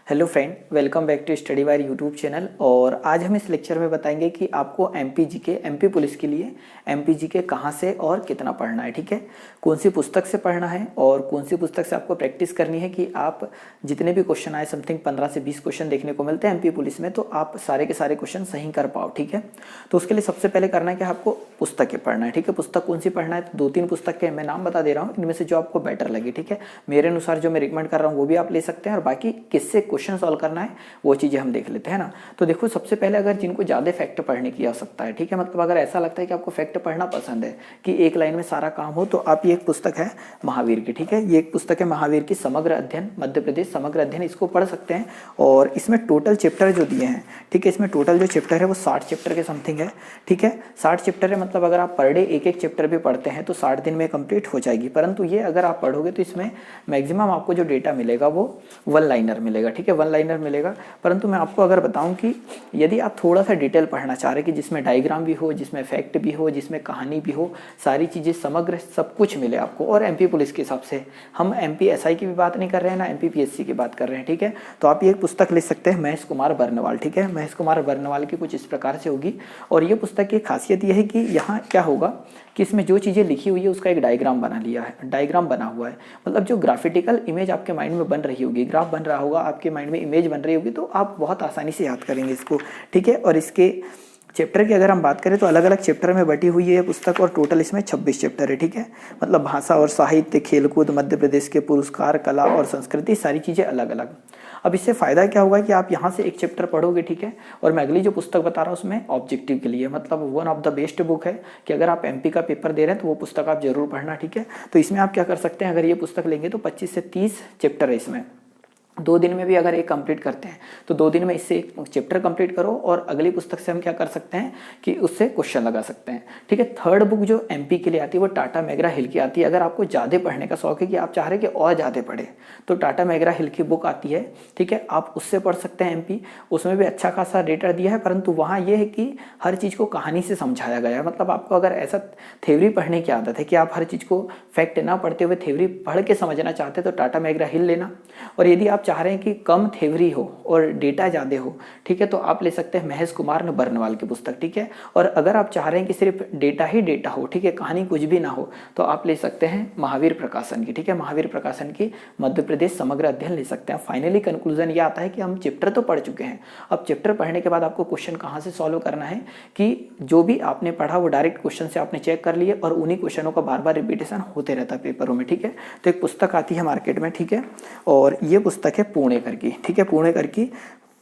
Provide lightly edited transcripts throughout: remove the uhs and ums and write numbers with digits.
Hello friend, welcome back to study wire YouTube channel. और आज हम इस लेक्चर में बताएंगे कि आपको एमपी पुलिस के लिए एमपी कहाँ से और कितना पढ़ना है। ठीक है, कौन सी पुस्तक से पढ़ना है और कौन सी पुस्तक से आपको प्रैक्टिस करनी है कि आप जितने भी क्वेश्चन आए, समथिंग 15 से 20 क्वेश्चन देखने को मिलते हैं एमपी पुलिस में, तो आप सारे के सारे क्वेश्चन सही कर पाओ। ठीक है, तो उसके लिए सबसे पहले करना है कि आपको पुस्तकें पढ़ना है। ठीक है, पुस्तक कौन सी पढ़ना है, तो 2-3 पुस्तक के मैं नाम बता दे रहा हूँ, इनमें से जो आपको बेटर लगे। ठीक है, मेरे अनुसार जो मैं रिकमेंड कर रहा हूँ वो भी आप ले सकते हैं, और बाकी किससे क्वेश्चन सॉल्व करना है वो चीज़ें हम देख लेते हैं ना। तो देखो, सबसे पहले अगर जिनको ज़्यादा फैक्ट पढ़ने की आवश्यकता है, ठीक है, मतलब अगर ऐसा लगता है कि आपको फैक्ट पढ़ना पसंद है कि एक लाइन में सारा काम हो, तो आप ये एक पुस्तक है महावीर की। ठीक है, ये एक पुस्तक है महावीर की, समग्र अध्ययन मध्य प्रदेश समग्र अध्ययन, इसको पढ़ सकते हैं। और इसमें टोटल चैप्टर जो दिए हैं, ठीक है, इसमें टोटल जो चैप्टर है वो 60 चैप्टर के समथिंग है। ठीक है, 60 चैप्टर है, मतलब अगर आप पर डे एक एक चैप्टर भी पढ़ते हैं तो 60 दिन में कंप्लीट हो जाएगी। परंतु ये अगर आप पढ़ोगे तो इसमें मैक्सिमम आपको जो डेटा मिलेगा वो वन लाइनर मिलेगा। ठीक है, वन लाइनर मिलेगा। परंतु मैं आपको अगर बताऊं कि यदि आप थोड़ा सा डिटेल पढ़ना चाह रहे हैं कि जिसमें डायग्राम भी हो, जिसमें फैक्ट भी हो, जिसमें कहानी भी हो, सारी चीज़ें समग्र सब कुछ मिले आपको, और एमपी पुलिस के हिसाब से, हम एमपी एसआई की भी बात नहीं कर रहे हैं ना एमपी पीएससी की बात कर रहे हैं। ठीक है, तो आप ये एक पुस्तक ले सकते हैं, महेश कुमार बर्नवाल। ठीक है, महेश कुमार बर्नवाल की कुछ इस प्रकार से होगी। और ये पुस्तक की खासियत यह है कि यहाँ क्या होगा कि इसमें जो चीज़ें लिखी हुई है उसका एक डायग्राम बना लिया है, डायग्राम बना हुआ है, मतलब जो ग्राफिटिकल इमेज आपके माइंड में बन रही होगी, ग्राफ बन रहा होगा आपके माइंड में, इमेज बन रही होगी, तो आप बहुत आसानी से याद करेंगे इसको। ठीक है, और इसके चैप्टर की अगर हम बात करें तो अलग अलग चैप्टर में बटी हुई है पुस्तक, और टोटल इसमें 26 चैप्टर है। ठीक है, मतलब भाषा और साहित्य, खेलकूद, मध्य प्रदेश के पुरस्कार, कला और संस्कृति, सारी चीज़ें अलग अलग। अब इससे फ़ायदा क्या होगा कि आप यहाँ से एक चैप्टर पढ़ोगे, ठीक है, और मैं अगली जो पुस्तक बता रहा हूँ उसमें ऑब्जेक्टिव के लिए, मतलब one of the best book है कि अगर आप एमपी का पेपर दे रहे हैं तो वो पुस्तक आप जरूर पढ़ना। ठीक है, तो इसमें आप क्या कर सकते हैं, अगर ये पुस्तक लेंगे तो 25 से 30 चैप्टर है इसमें। 2 दिन में भी अगर एक कंप्लीट करते हैं तो 2 दिन में इससे एक चैप्टर कंप्लीट करो, और अगली पुस्तक से हम क्या कर सकते हैं कि उससे क्वेश्चन लगा सकते हैं। ठीक है, थर्ड बुक जो एमपी के लिए आती है वो टाटा मैगरा हिल की आती है। अगर आपको ज़्यादा पढ़ने का शौक है कि आप चाह रहे हैं कि और ज़्यादा पढ़े, तो टाटा मैगरा हिल की बुक आती है। ठीक है, आप उससे पढ़ सकते हैं एमपी, उसमें भी अच्छा खासा डेटा दिया है, परंतु वहाँ ये है कि हर चीज़ को कहानी से समझाया गया है। मतलब आपको अगर ऐसा थ्योरी पढ़ने की आदत है कि आप हर चीज़ को फैक्ट ना पढ़ते हुए थ्योरी पढ़ के समझना चाहते हैं तो टाटा मैगरा हिल लेना। और यदि आप चाह रहे हैं कि कम थ्योरी हो और डेटा ज़्यादा हो, ठीक है, तो आप ले सकते हैं महेश कुमार बर्नवाल की पुस्तक। ठीक है, और अगर आप चाह रहे हैं कि सिर्फ डेटा ही डेटा हो, ठीक है, कहानी कुछ भी ना हो, तो आप ले सकते हैं महावीर प्रकाशन की। ठीक है, महावीर प्रकाशन की मध्य प्रदेश समग्र अध्ययन ले सकते हैं। फाइनली कंक्लूजन ये आता है कि हम चैप्टर तो पढ़ चुके हैं, अब चैप्टर पढ़ने के बाद आपको क्वेश्चन कहाँ से सॉल्व करना है कि जो भी आपने पढ़ा वो डायरेक्ट क्वेश्चन से आपने चेक कर लिए, और उन्हीं क्वेश्चनों का बार बार रिपीटेशन होते रहता है पेपरों में। ठीक है, तो एक पुस्तक आती है मार्केट में, ठीक है, और ये पुस्तक है पुणेकर की। ठीक है, पुणेकर की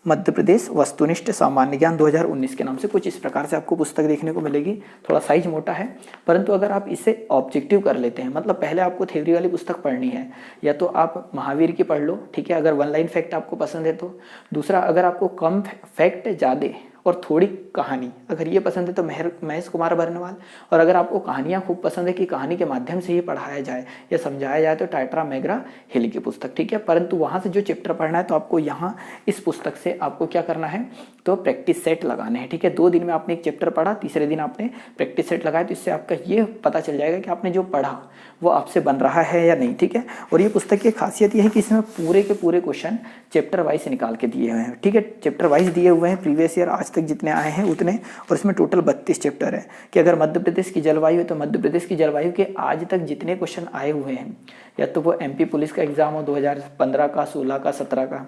मध्य प्रदेश वस्तुनिष्ठ सामान्य ज्ञान 2019 के नाम से कुछ इस प्रकार से आपको पुस्तक देखने को मिलेगी। थोड़ा साइज मोटा है, परंतु अगर आप इसे ऑब्जेक्टिव कर लेते हैं, मतलब पहले आपको थ्योरी वाली पुस्तक पढ़नी है, या तो आप महावीर की पढ़ लो, ठीक है, अगर वन लाइन फैक्ट आपको पसंद है तो। दूसरा, अगर आपको कम फैक्ट ज़्यादा और थोड़ी कहानी अगर ये पसंद है तो महेश कुमार बर्नवाल। और अगर आपको कहानियाँ खूब पसंद है कि कहानी के माध्यम से ही पढ़ाया जाए या समझाया जाए तो टाटा मैगरा हिल की पुस्तक। ठीक है, परंतु वहाँ से जो चैप्टर पढ़ना है तो आपको यहाँ इस पुस्तक से आपको क्या करना है, तो प्रैक्टिस सेट लगाने हैं। ठीक है, 2 दिन में आपने एक चैप्टर पढ़ा, तीसरे दिन आपने प्रैक्टिस सेट लगाया, तो इससे आपका ये पता चल जाएगा कि आपने जो पढ़ा वो आपसे बन रहा है या नहीं। ठीक है, और ये पुस्तक की खासियत ये है कि इसमें पूरे के पूरे क्वेश्चन चैप्टर वाइज निकाल के दिए हुए हैं। ठीक है, चैप्टर वाइज दिए हुए हैं, प्रीवियस ईयर आज तक जितने आए हैं उतने, और इसमें टोटल 32 चैप्टर है कि अगर मध्य प्रदेश की जलवायु है तो मध्य प्रदेश की जलवायु के आज तक जितने क्वेश्चन आए हुए हैं, या तो वो एमपी पुलिस का एग्जाम हो 2015 का, 16 का, 17 का,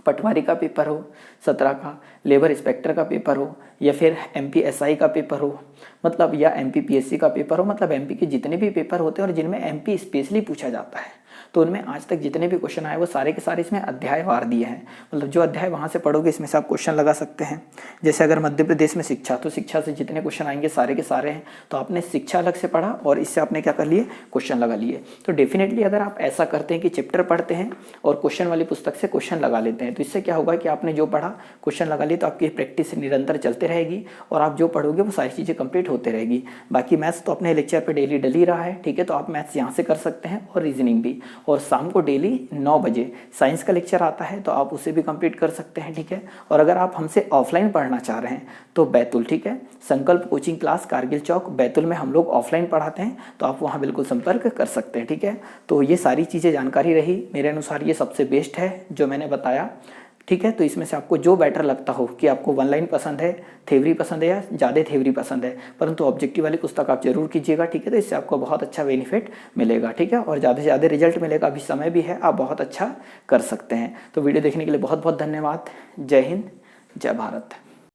पटवारी का पेपर हो 17 का, लेबर इंस्पेक्टर का पेपर हो, या फिर एमपी एसआई का पेपर हो, मतलब या एमपी पीएससी का पेपर हो, मतलब एमपी के जितने भी पेपर होते हैं और जिनमें एमपी स्पेशली पूछा जाता है, तो उनमें आज तक जितने भी क्वेश्चन आए वो सारे के सारे इसमें अध्यायवार दिए हैं। मतलब जो अध्याय वहाँ से पढ़ोगे इसमें से आप क्वेश्चन लगा सकते हैं। जैसे अगर मध्य प्रदेश में शिक्षा, तो शिक्षा से जितने क्वेश्चन आएंगे सारे के सारे हैं, तो आपने शिक्षा अलग से पढ़ा और इससे आपने क्या कर लिए, क्वेश्चन लगा लिए। तो डेफिनेटली अगर आप ऐसा करते हैं कि चैप्टर पढ़ते हैं और क्वेश्चन वाली पुस्तक से क्वेश्चन लगा लेते हैं, तो इससे क्या होगा कि आपने जो पढ़ा क्वेश्चन लगा लिए, तो आपकी प्रैक्टिस निरंतर चलते रहेगी और आप जो पढ़ोगे वो सारी चीज़ें कंप्लीट होते रहेगी। बाकी मैथ्स तो अपने लेक्चर पर डेली डल ही रहा है, ठीक है, तो आप मैथ्स यहाँ से कर सकते हैं और रीजनिंग भी। और शाम को डेली 9 बजे साइंस का लेक्चर आता है, तो आप उसे भी कंप्लीट कर सकते हैं, ठीक है। और अगर आप हमसे ऑफलाइन पढ़ना चाह रहे हैं तो बैतुल, ठीक है, संकल्प कोचिंग क्लास कारगिल चौक बैतुल में हम लोग ऑफलाइन पढ़ाते हैं, तो आप वहाँ बिल्कुल संपर्क कर सकते हैं, ठीक है। तो ये सारी चीज़ें जानकारी रही, मेरे अनुसार ये सबसे बेस्ट है जो मैंने बताया, ठीक है। तो इसमें से आपको जो बेटर लगता हो कि आपको वन लाइन पसंद है, थ्योरी पसंद है या ज़्यादा थ्योरी पसंद है, परंतु ऑब्जेक्टिव वाली पुस्तक आप जरूर कीजिएगा, ठीक है। तो इससे आपको बहुत अच्छा बेनिफिट मिलेगा, ठीक है, और ज़्यादा से ज़्यादा रिजल्ट मिलेगा। अभी समय भी है, आप बहुत अच्छा कर सकते हैं। तो वीडियो देखने के लिए बहुत बहुत धन्यवाद। जय हिंद, जय भारत।